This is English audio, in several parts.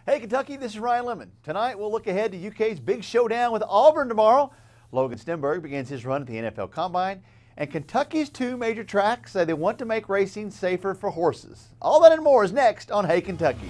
Hey Kentucky, this is Ryan Lemon. Tonight we'll look ahead to UK's big showdown with Auburn tomorrow. Logan Stenberg begins his run at the NFL Combine. And Kentucky's two major tracks say they want to make racing safer for horses. All that and more is next on Hey Kentucky.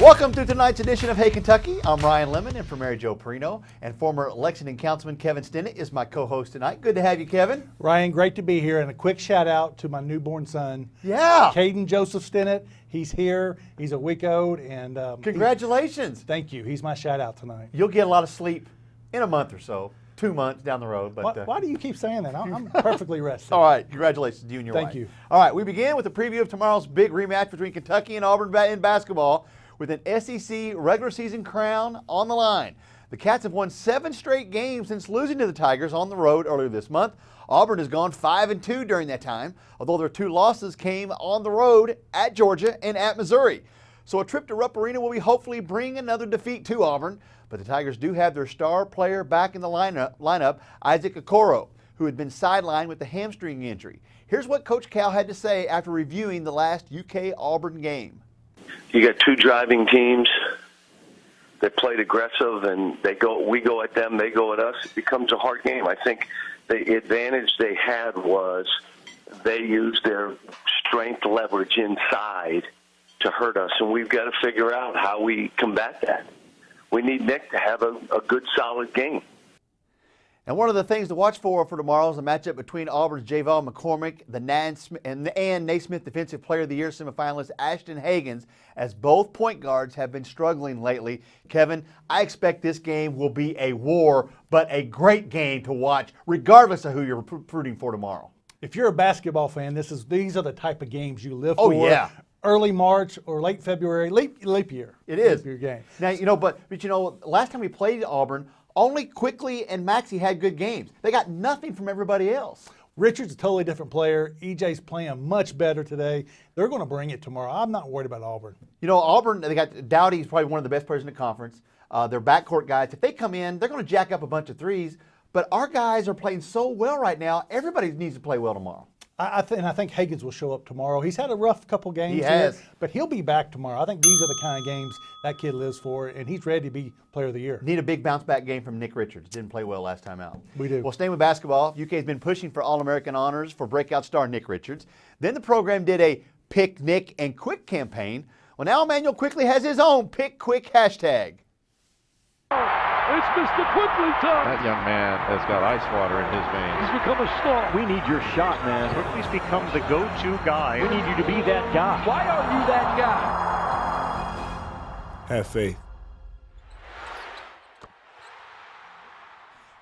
Welcome to tonight's edition of Hey Kentucky. I'm Ryan Lemon, and for Mary Jo Perino and former Lexington Councilman Kevin Stinnett is my co-host tonight. Good to have you, Kevin. Ryan, great to be here, and a quick shout out to my newborn son. Yeah. Caden Joseph Stinnett. He's here. He's a week old, and congratulations. Thank you. He's my shout out tonight. You'll get a lot of sleep in a month or so, 2 months down the road. But why do you keep saying that? I'm perfectly rested. All right, congratulations to you and your wife. Thank you. All right, we begin with a preview of tomorrow's big rematch between Kentucky and Auburn in basketball, with an SEC regular season crown on the line. The Cats have won 7 straight games since losing to the Tigers on the road earlier this month. Auburn has gone 5-2 during that time, although their 2 losses came on the road at Georgia and at Missouri. So a trip to Rupp Arena will hopefully bring another defeat to Auburn, but the Tigers do have their star player back in the lineup, Isaac Okoro, who had been sidelined with a hamstring injury. Here's what Coach Cal had to say after reviewing the last UK-Auburn game. You got 2 driving teams that played aggressive, and we go at them, they go at us. It becomes a hard game. I think the advantage they had was they used their strength leverage inside to hurt us, and we've got to figure out how we combat that. We need Nick to have a good, solid game. And one of the things to watch for tomorrow is a matchup between Auburn's Javon McCormick and Naismith Defensive Player of the Year semifinalist Ashton Hagans, as both point guards have been struggling lately. Kevin, I expect this game will be a war, but a great game to watch, regardless of who you're rooting for tomorrow. If you're a basketball fan, these are the type of games you live for. Oh, yeah. Early March or late February, leap year. It is. Leap year game. Now, but last time we played Auburn, only Quickly and Maxey had good games. They got nothing from everybody else. Richard's a totally different player. EJ's playing much better today. They're going to bring it tomorrow. I'm not worried about Auburn. Auburn, they got Dowdy, who's probably one of the best players in the conference. Their backcourt guys, if they come in, they're going to jack up a bunch of threes. But our guys are playing so well right now, everybody needs to play well tomorrow. I think Hagans will show up tomorrow. He's had a rough couple games He has. here, but he'll be back tomorrow. I think these are the kind of games that kid lives for, and he's ready to be Player of the Year. Need a big bounce-back game from Nick Richards. Didn't play well last time out. We do. Well, staying with basketball, UK's been pushing for All-American honors for breakout star Nick Richards. Then the program did a Pick Nick and Quick campaign. Well, now Emmanuel Quickly has his own Pick Quick hashtag. It's Mr. Quickly time. That young man has got ice water in his veins. He's become a star. We need your shot, man. Quickly's become the go-to guy. We need you to be that guy. Why are you that guy? Have faith.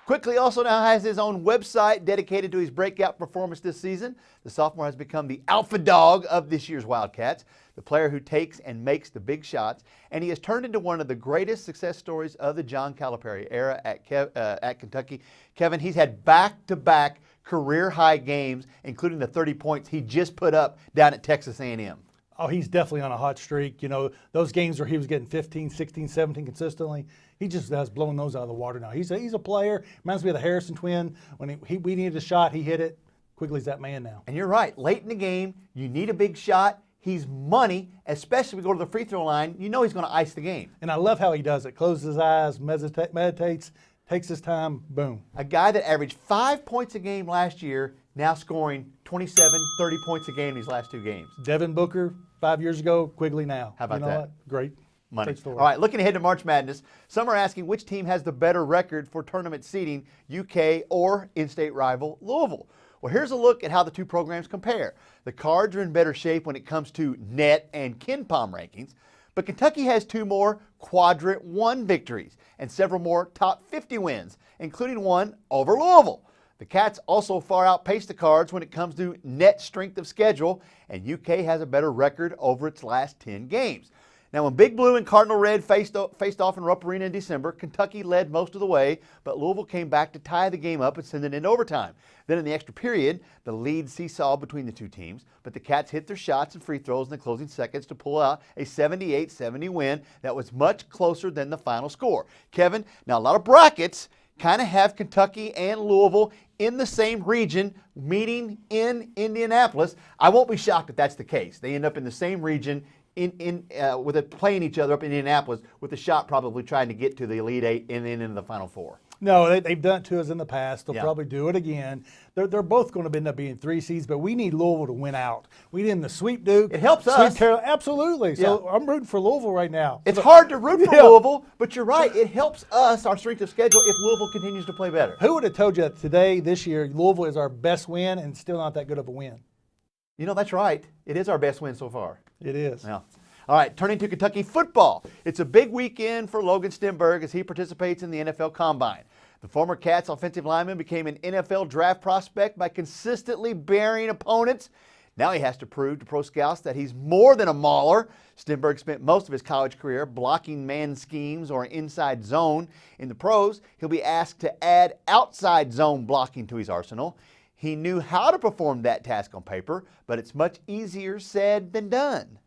Quickly also now has his own website dedicated to his breakout performance this season. The sophomore has become the alpha dog of this year's Wildcats, the player who takes and makes the big shots, and he has turned into one of the greatest success stories of the John Calipari era at Kentucky. Kevin, he's had back-to-back career-high games, including the 30 points he just put up down at Texas A&M. Oh, he's definitely on a hot streak. Those games where he was getting 15, 16, 17 consistently, he just has blown those out of the water now. He's a player. Reminds me of the Harrison twin. When we needed a shot, he hit it. Quigley's that man now. And you're right. Late in the game, you need a big shot. He's money, especially if we go to the free throw line. You know he's going to ice the game. And I love how he does it. Closes his eyes, meditates, takes his time, boom. A guy that averaged 5 points a game last year, now scoring 27, 30 points a game in these last 2 games. Devin Booker 5 years ago, Quigley now. How about that? What? Great. Money. Great story. All right, looking ahead to March Madness, some are asking which team has the better record for tournament seeding, UK or in-state rival Louisville. Well, here's a look at how the two programs compare. The Cards are in better shape when it comes to net and KenPom rankings, but Kentucky has 2 more Quadrant 1 victories and several more top 50 wins, including one over Louisville. The Cats also far outpace the Cards when it comes to net strength of schedule, and UK has a better record over its last 10 games. Now, when Big Blue and Cardinal Red faced off in Rupp Arena in December, Kentucky led most of the way, but Louisville came back to tie the game up and send it into overtime. Then in the extra period, the lead seesawed between the two teams, but the Cats hit their shots and free throws in the closing seconds to pull out a 78-70 win that was much closer than the final score. Kevin, now a lot of brackets kind of have Kentucky and Louisville in the same region meeting in Indianapolis. I won't be shocked if that's the case. They end up in the same region with it playing each other up in Indianapolis, with the shot probably trying to get to the Elite Eight and then into the Final Four. No, they've done it to us in the past. They'll Yeah. probably do it again. They're both going to end up being 3 seeds, but we need Louisville to win out. We need them to sweep Duke. It helps sweep us. Absolutely. So I'm rooting for Louisville right now. It's hard to root for Yeah. Louisville, but you're right. It helps us, our strength of schedule, if Louisville continues to play better. Who would have told you that today, this year, Louisville is our best win and still not that good of a win? You know, that's right. It is our best win so far. It is. Yeah. All right, turning to Kentucky football. It's a big weekend for Logan Stenberg as he participates in the NFL Combine. The former Cats offensive lineman became an NFL draft prospect by consistently burying opponents. Now he has to prove to pro scouts that he's more than a mauler. Stenberg spent most of his college career blocking man schemes or inside zone. In the pros, he'll be asked to add outside zone blocking to his arsenal. He knew how to perform that task on paper, but it's much easier said than done.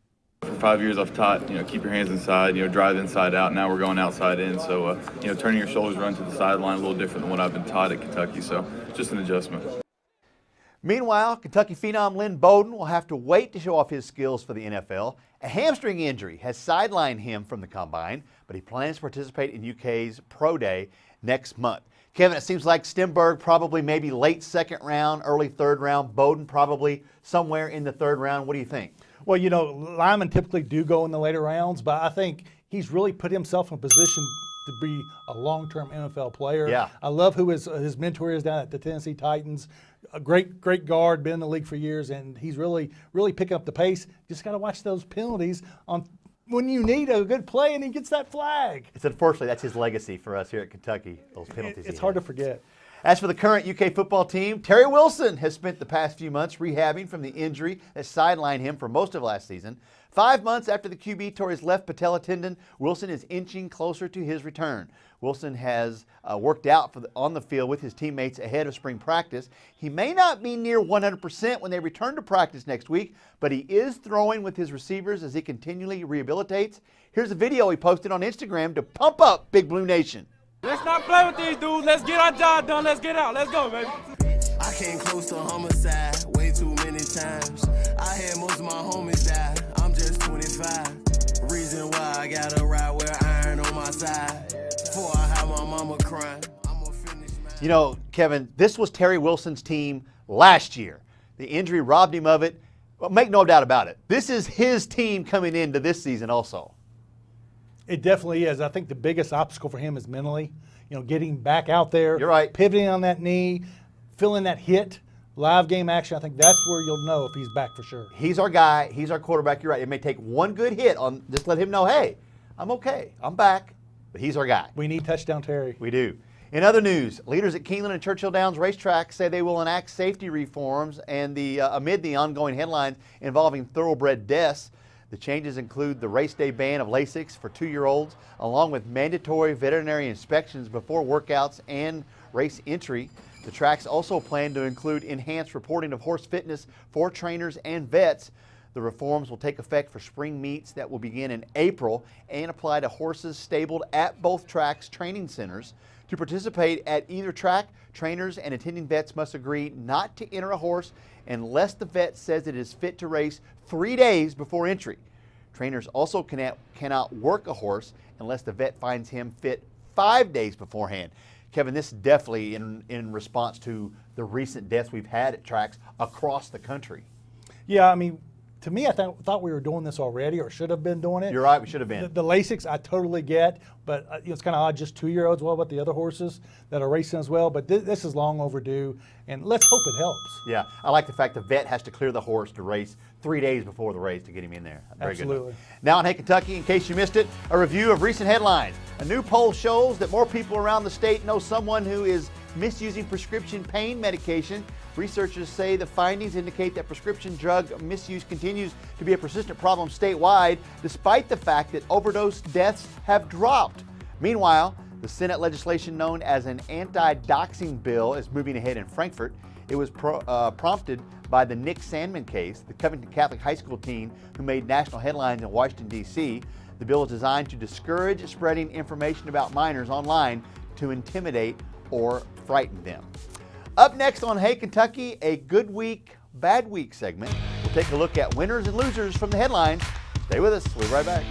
For 5 years, I've taught, keep your hands inside, drive inside out. Now we're going outside in. So, turning your shoulders, run to the sideline, a little different than what I've been taught at Kentucky. So, just an adjustment. Meanwhile, Kentucky phenom Lynn Bowden will have to wait to show off his skills for the NFL. A hamstring injury has sidelined him from the Combine, but he plans to participate in UK's Pro Day next month. Kevin, it seems like Stenberg probably maybe late second round, early third round. Bowden probably somewhere in the third round. What do you think? Well, linemen typically do go in the later rounds, but I think he's really put himself in a position to be a long-term NFL player. Yeah. I love who his mentor is down at the Tennessee Titans. A great guard, been in the league for years, and he's really picking up the pace. Just got to watch those penalties on when you need a good play, and he gets that flag. It's unfortunately that's his legacy for us here at Kentucky. Those penalties. It's hard to forget. As for the current UK football team, Terry Wilson has spent the past few months rehabbing from the injury that sidelined him for most of last season. 5 months after the QB tore his left patella tendon, Wilson is inching closer to his return. Wilson has worked out on the field with his teammates ahead of spring practice. He may not be near 100% when they return to practice next week, but he is throwing with his receivers as he continually rehabilitates. Here's a video he posted on Instagram to pump up Big Blue Nation. Let's not play with these dudes. Let's get our job done. Let's get out. Let's go, baby. I came close to homicide way too many times. I had most of my homies die. I'm just 25. Reason why I gotta ride with iron on my side. Before I have my mama crying, I'm gonna finish mine. You know, Kevin, this was Terry Wilson's team last year. The injury robbed him of it. Well, make no doubt about it. This is his team coming into this season also. It definitely is. I think the biggest obstacle for him is mentally, getting back out there. You're right. Pivoting on that knee, feeling that hit, live game action. I think that's where you'll know if he's back for sure. He's our guy. He's our quarterback. You're right. It may take one good hit on, just let him know, hey, I'm okay. I'm back. But he's our guy. We need touchdown Terry. We do. In other news, leaders at Keeneland and Churchill Downs racetrack say they will enact safety reforms and amid the ongoing headlines involving thoroughbred deaths. The changes include the race day ban of Lasix for 2-year-olds, along with mandatory veterinary inspections before workouts and race entry. The tracks also plan to include enhanced reporting of horse fitness for trainers and vets. The reforms will take effect for spring meets that will begin in April and apply to horses stabled at both tracks' training centers. To participate at either track, trainers and attending vets must agree not to enter a horse unless the vet says it is fit to race 3 days before entry. Trainers also cannot work a horse unless the vet finds him fit 5 days beforehand. Kevin, this is definitely in response to the recent deaths we've had at tracks across the country. Yeah, to me, I thought we were doing this already or should have been doing it. You're right, we should have been. The Lasix, I totally get, but it's kind of odd, just 2-year-olds. What about the other horses that are racing as well? But this is long overdue, and let's hope it helps. Yeah, I like the fact the vet has to clear the horse to race 3 days before the race to get him in there. Very Absolutely. Good. Now in Hey Kentucky, in case you missed it, a review of recent headlines. A new poll shows that more people around the state know someone who is misusing prescription pain medication. Researchers say the findings indicate that prescription drug misuse continues to be a persistent problem statewide, despite the fact that overdose deaths have dropped. Meanwhile, the Senate legislation known as an anti-doxing bill is moving ahead in Frankfort. It was prompted by the Nick Sandman case, the Covington Catholic High School teen who made national headlines in Washington, D.C. The bill is designed to discourage spreading information about minors online to intimidate or frighten them. Up next on Hey Kentucky, a good week, bad week segment. We'll take a look at winners and losers from the headlines. Stay with us. We'll be right back.